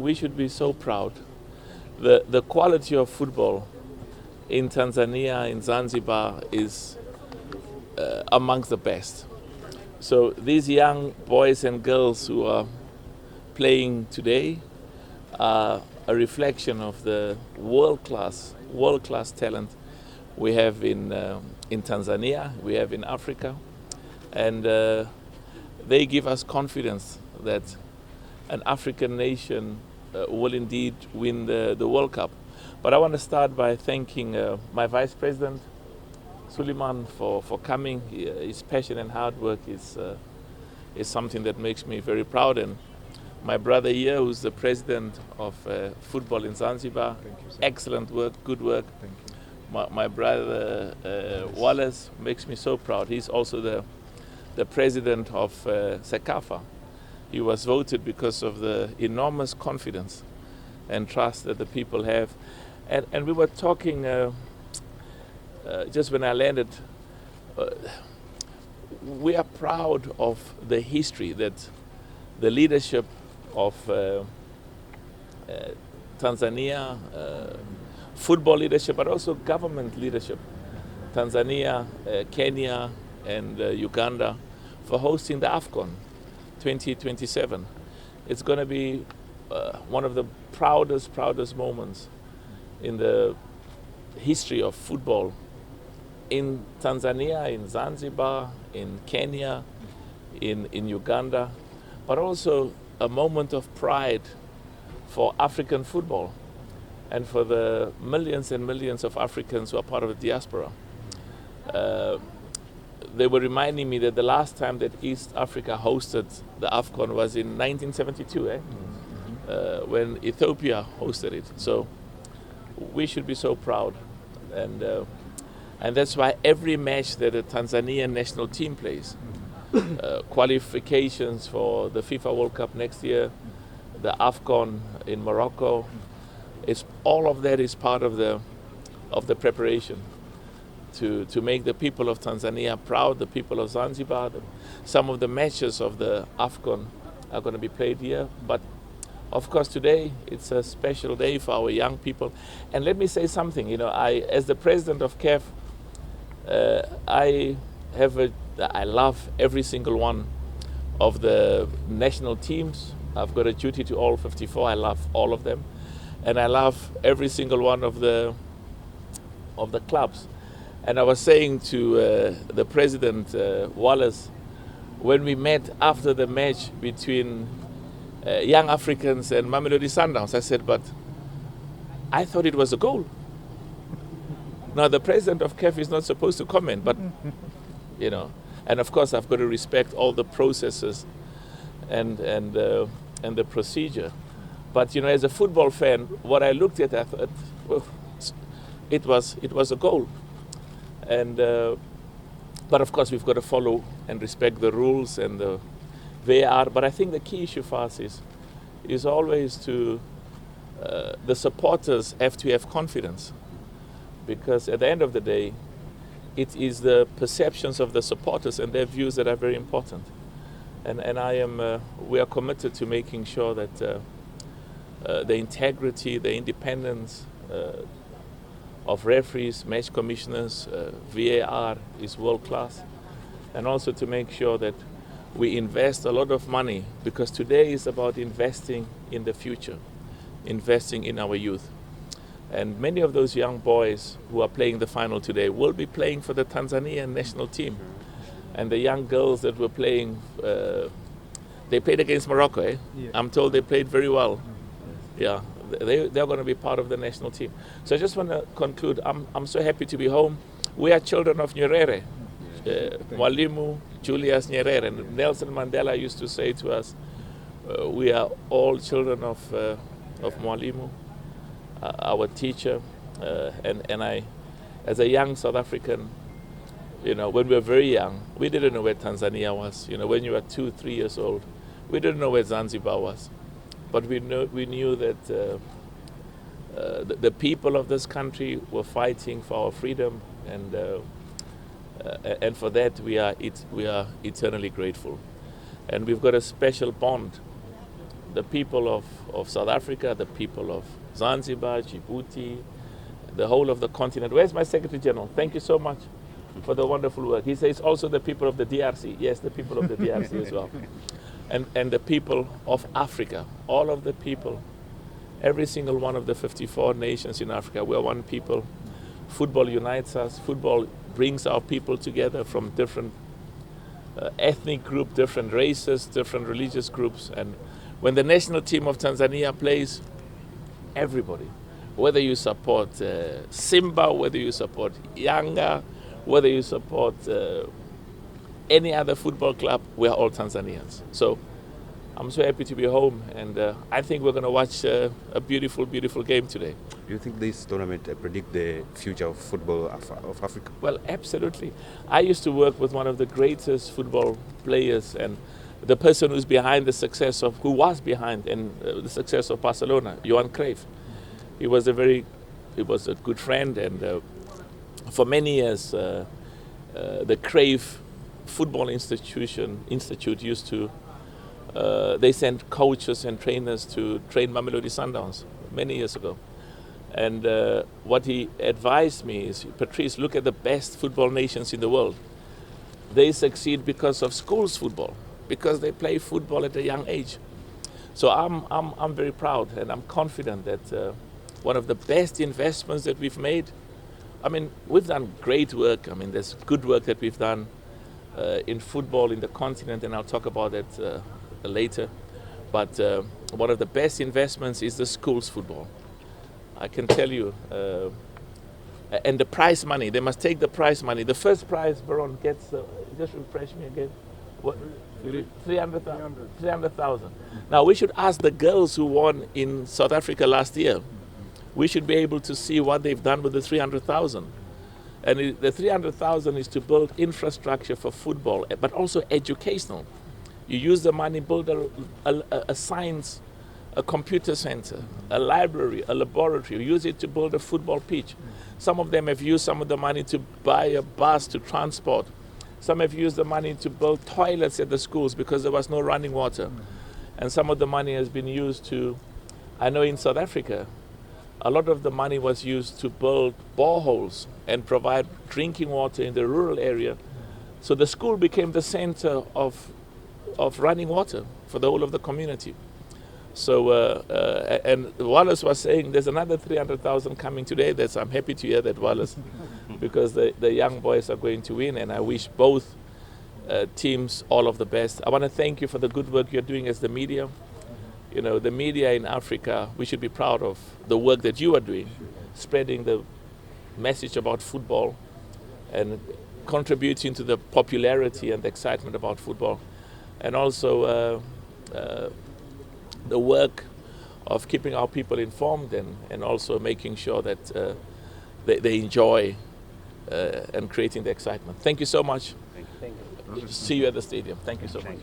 we should be so proud. The quality of football in Tanzania, in Zanzibar, is amongst the best. So these young boys and girls who are playing today are a reflection of the world-class talent we have in Tanzania, we have in Africa, and they give us confidence that an African nation will indeed win the World Cup. But I want to start by thanking my Vice President, Suleiman, for coming. His passion and hard work is something that makes me very proud. And my brother here, who's the President of football in Zanzibar, excellent work, good work. Thank you. My brother Wallace makes me so proud. He's also the President of CAFA. He was voted because of the enormous confidence and trust that the people have. And we were talking just when I landed, we are proud of the history that the leadership of Tanzania, football leadership, but also government leadership, Tanzania, Kenya, and Uganda, for hosting the AFCON 2027. It's going to be one of the proudest moments in the history of football in Tanzania, in Zanzibar, in Kenya, in Uganda, but also a moment of pride for African football and for the millions and millions of Africans who are part of the diaspora. They were reminding me that the last time that East Africa hosted the AFCON was in 1972, when Ethiopia hosted it. So we should be so proud. And that's why every match that the Tanzanian national team plays, qualifications for the FIFA World Cup next year, the AFCON in Morocco, all of that is part of the preparation to make the people of Tanzania proud, the people of Zanzibar. Some of the matches of the AFCON are going to be played here, but of course today it's a special day for our young people. And let me say something, as the president of CAF, I love every single one of the national teams. I've got a duty to all 54. I love all of them, and I love every single one of the clubs. And I was saying to the president, Wallace, when we met after the match between Young Africans and Mamelodi Sundowns, I said, but I thought it was a goal. Now, the president of CAF is not supposed to comment, but, and of course I've got to respect all the processes and the procedure. But, as a football fan, what I looked at, I thought, well, it was a goal. And but of course we've got to follow and respect the rules and the VAR. But I think the key issue for us is always to the supporters have to have confidence, because at the end of the day, it is the perceptions of the supporters and their views that are very important. And we are committed to making sure that the integrity, the independence of referees, match commissioners, VAR is world class, and also to make sure that we invest a lot of money, because today is about investing in the future, investing in our youth. And many of those young boys who are playing the final today will be playing for the Tanzanian national team. And the young girls that were playing, they played against Morocco, eh? Yeah. I'm told they played very well. Yeah. They're going to be part of the national team. So I just want to conclude. I'm so happy to be home. We are children of Nyerere, Mwalimu Julius Nyerere. And Nelson Mandela used to say to us, we are all children of Mwalimu, our teacher. And I, as a young South African, when we were very young, we didn't know where Tanzania was. When you were 2-3 years old, we didn't know where Zanzibar was. But we knew that the people of this country were fighting for our freedom, and for that we are eternally grateful. And we've got a special bond the people of South Africa, the people of Zanzibar, Djibouti, the whole of the continent. Where's my Secretary General? Thank you so much for the wonderful work. He says also the people of the DRC. Yes, the people of the DRC as well. And the people of Africa, all of the people, every single one of the 54 nations in Africa, we're one people. Football unites us. Football brings our people together from different ethnic groups, different races, different religious groups. And when the national team of Tanzania plays, everybody, whether you support Simba, whether you support Yanga, whether you support any other football club, we are all Tanzanians. So I'm so happy to be home, and I think we're going to watch a beautiful, beautiful game today. Do you think this tournament predict the future of football of Africa? Well, absolutely. I used to work with one of the greatest football players, and the person who was behind the success of the success of Barcelona, Johan Cruyff. He was a good friend, and for many years, the Cruyff Football Institute used to. They sent coaches and trainers to train Mamelodi Sundowns many years ago. And what he advised me is, Patrice, look at the best football nations in the world. They succeed because of schools football, because they play football at a young age. So I'm very proud, and I'm confident that one of the best investments that we've made, I mean, we've done great work. I mean, there's good work that we've done in football in the continent, and I'll talk about that later. But one of the best investments is the schools football. I can tell you. And the prize money, they must take the prize money. The first prize, Baron, gets, just refresh me again, what? 300,000. Now, we should ask the girls who won in South Africa last year. We should be able to see what they've done with the 300,000. And the 300,000 is to build infrastructure for football, but also educational. You use the money, build a science, a computer center, a library, a laboratory. You use it to build a football pitch. Some of them have used some of the money to buy a bus to transport. Some have used the money to build toilets at the schools because there was no running water. And some of the money has been used to, I know in South Africa, a lot of the money was used to build boreholes and provide drinking water in the rural area. So the school became the center of running water for the whole of the community. So, and Wallace was saying there's another 300,000 coming today. I'm happy to hear that, Wallace, because the young boys are going to win, and I wish both teams all of the best. I want to thank you for the good work you're doing as the media. You know, the media in Africa, we should be proud of the work that you are doing, spreading the message about football and contributing to the popularity and the excitement about football. And also the work of keeping our people informed and also making sure that they enjoy and creating the excitement. Thank you so much. Thank you. See you at the stadium. Thank you so much.